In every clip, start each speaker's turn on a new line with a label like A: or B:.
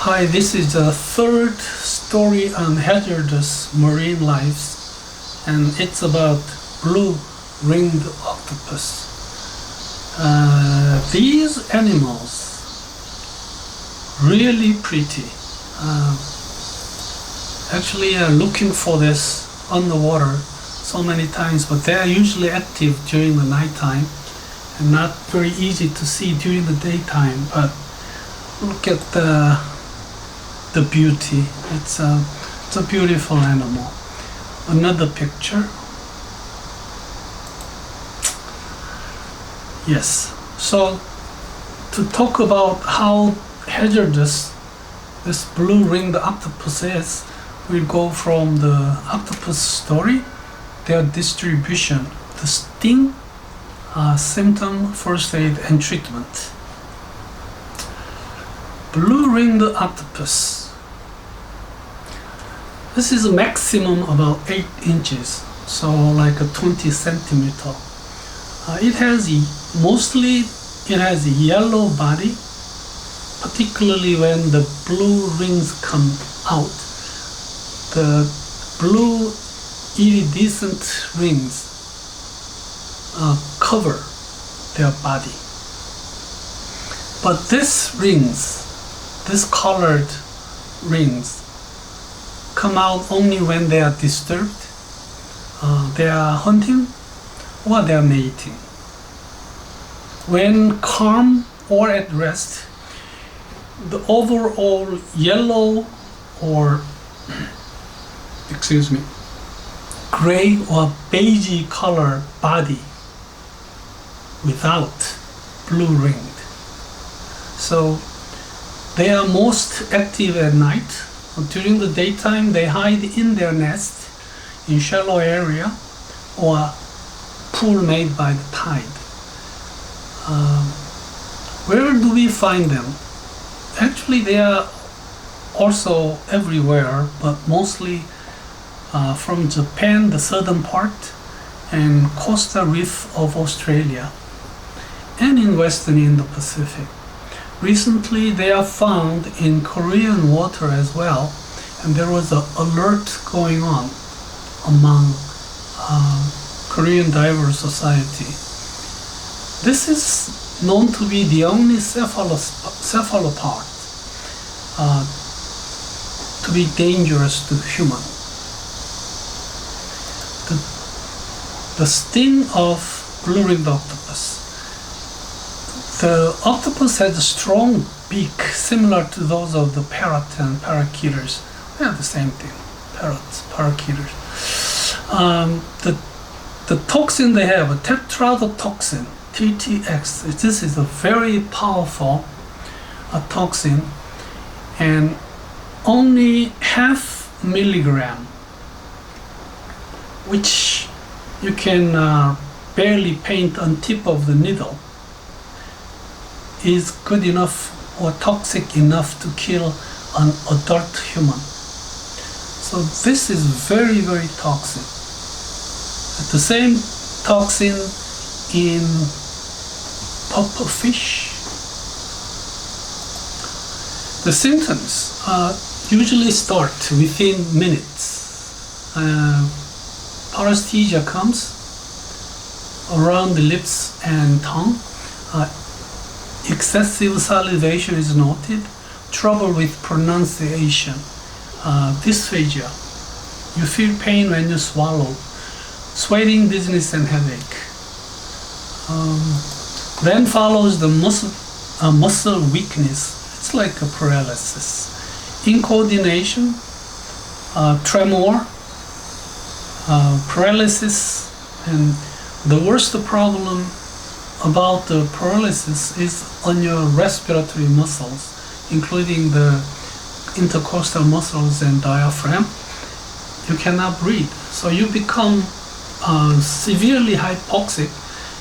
A: Hi, this is the third story on hazardous marine lives, and it's about blue-ringed octopus. These animals really pretty. Actually, looking for this on the water so many times, but they are usually active during the nighttime and not very easy to see during the daytime. But look at the beauty. It's a beautiful animal. Another picture. Yes. So to talk about how hazardous this blue-ringed octopus is, we'll go from the octopus story, their distribution, the sting, symptom, first aid, and treatment. Blue-ringed octopus. This is a maximum about 8 inches, so like a 20 centimeter. It has a yellow body, particularly when the blue rings come out. The blue iridescent rings cover their body. But these colored rings, come out only when they are disturbed, they are hunting, or they are mating. When calm or at rest, the overall yellow or gray or beige color body without blue ringed. So they are most active at night. During the daytime, they hide in their nest in shallow area or pool made by the tide. Where do we find them? Actually, they are also everywhere, but mostly from Japan, the southern part, and coastal reef of Australia, and in western Indo-Pacific. Recently, they are found in Korean water as well, and there was an alert going on among Korean Diver Society. This is known to be the only cephalopod to be dangerous to human. The sting of blue-ringed octopus. The octopus has a strong beak similar to those of the parrot and parakeets. They are the same thing, parrots, parakeets. The toxin they have, a Tetradotoxin, TTX. This is a very powerful toxin, and only 0.5 milligram, which you can barely paint on tip of the needle, is good enough or toxic enough to kill an adult human. So this is very, very toxic. The same toxin in pufferfish. The symptoms usually start within minutes. Paresthesia comes around the lips and tongue. Excessive salivation is noted. Trouble with pronunciation. Dysphagia. You feel pain when you swallow. Sweating, dizziness, and headache. Then follows the muscle weakness. It's like a paralysis. Incoordination, tremor, paralysis, and the worst problem about the paralysis is on your respiratory muscles, including the intercostal muscles and diaphragm. You cannot breathe, so you become severely hypoxic,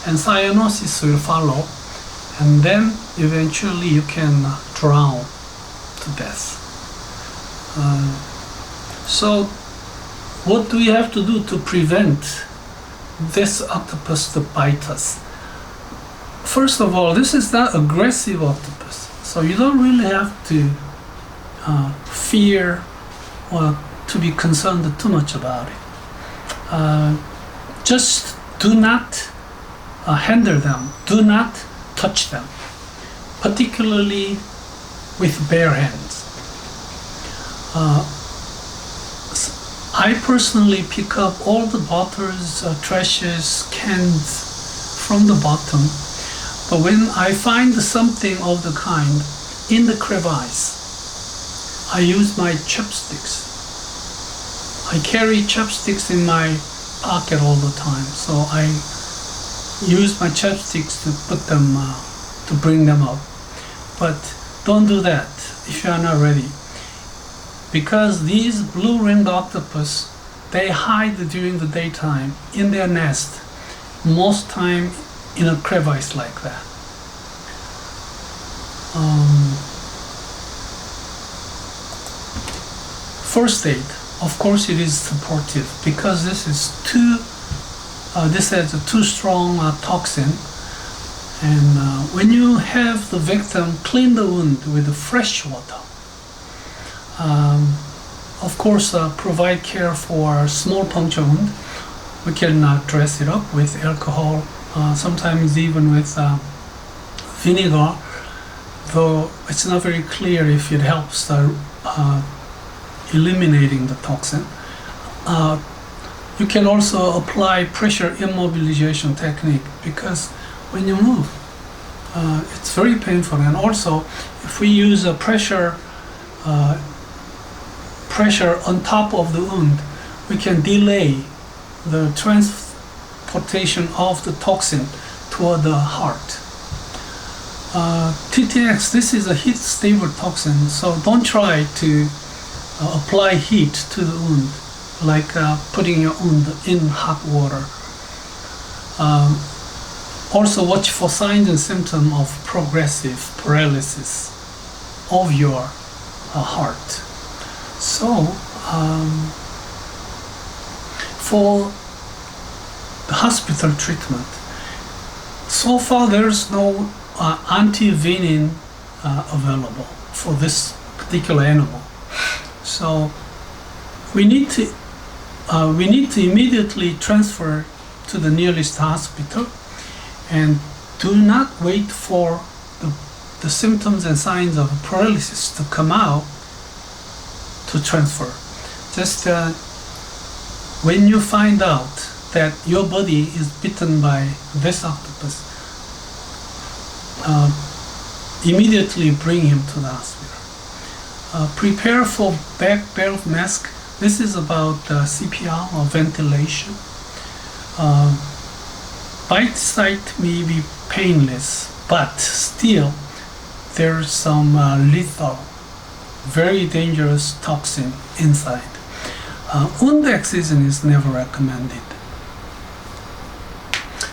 A: and cyanosis will follow, and then eventually you can drown to death. So what do we have to do to prevent this octopus to bite us? First of all, this is not aggressive octopus, so you don't really have to fear or to be concerned too much about it. Just do not handle them, do not touch them, particularly with bare hands. I personally pick up all the bottles, trashes, cans from the bottom, but when I find something of the kind in the crevice, I use my chopsticks. I carry chopsticks in my pocket all the time, so I use my chopsticks to put them, to bring them up. But don't do that if you are not ready, because these blue-ringed octopus, they hide during the daytime in their nest, most time in a crevice like that. First aid, of course, it is supportive because this is this has a too strong toxin, and when you have the victim clean the wound with fresh water, of course, provide care for small puncture wound. We can dress it up with alcohol, sometimes even with vinegar, though it's not very clear if it helps eliminating the toxin. You can also apply pressure immobilization technique, because when you move, it's very painful. And also, if we use a pressure on top of the wound, we can delay the transportation of the toxin toward the heart. TTX, this is a heat stable toxin, so don't try to apply heat to the wound, like putting your wound in hot water. Also watch for signs and symptoms of progressive paralysis of your heart. So for the hospital treatment, so far there's no Antivenin available for this particular animal. So we need to immediately transfer to the nearest hospital, and do not wait for the symptoms and signs of paralysis to come out to transfer. Just when you find out that your body is bitten by this octopus, immediately bring him to the hospital. Prepare for back barrel mask. This is about CPR or ventilation. Bite site may be painless, but still there's some lethal, very dangerous toxin inside. Wound Excision is never recommended.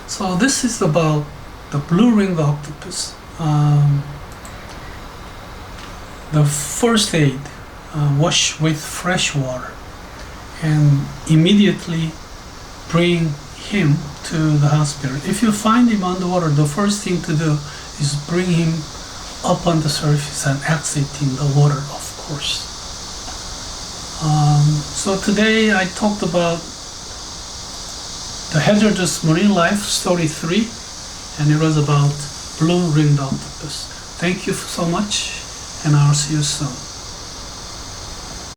A: So this is about the blue-ringed octopus. The first aid, wash with fresh water and immediately bring him to the hospital. If you find him underwater, the first thing to do is bring him up on the surface and exiting the water, of course. So today I talked about the hazardous marine life, story 3, and it was about blue-ringed octopus. Thank you so much, and I'll see you soon.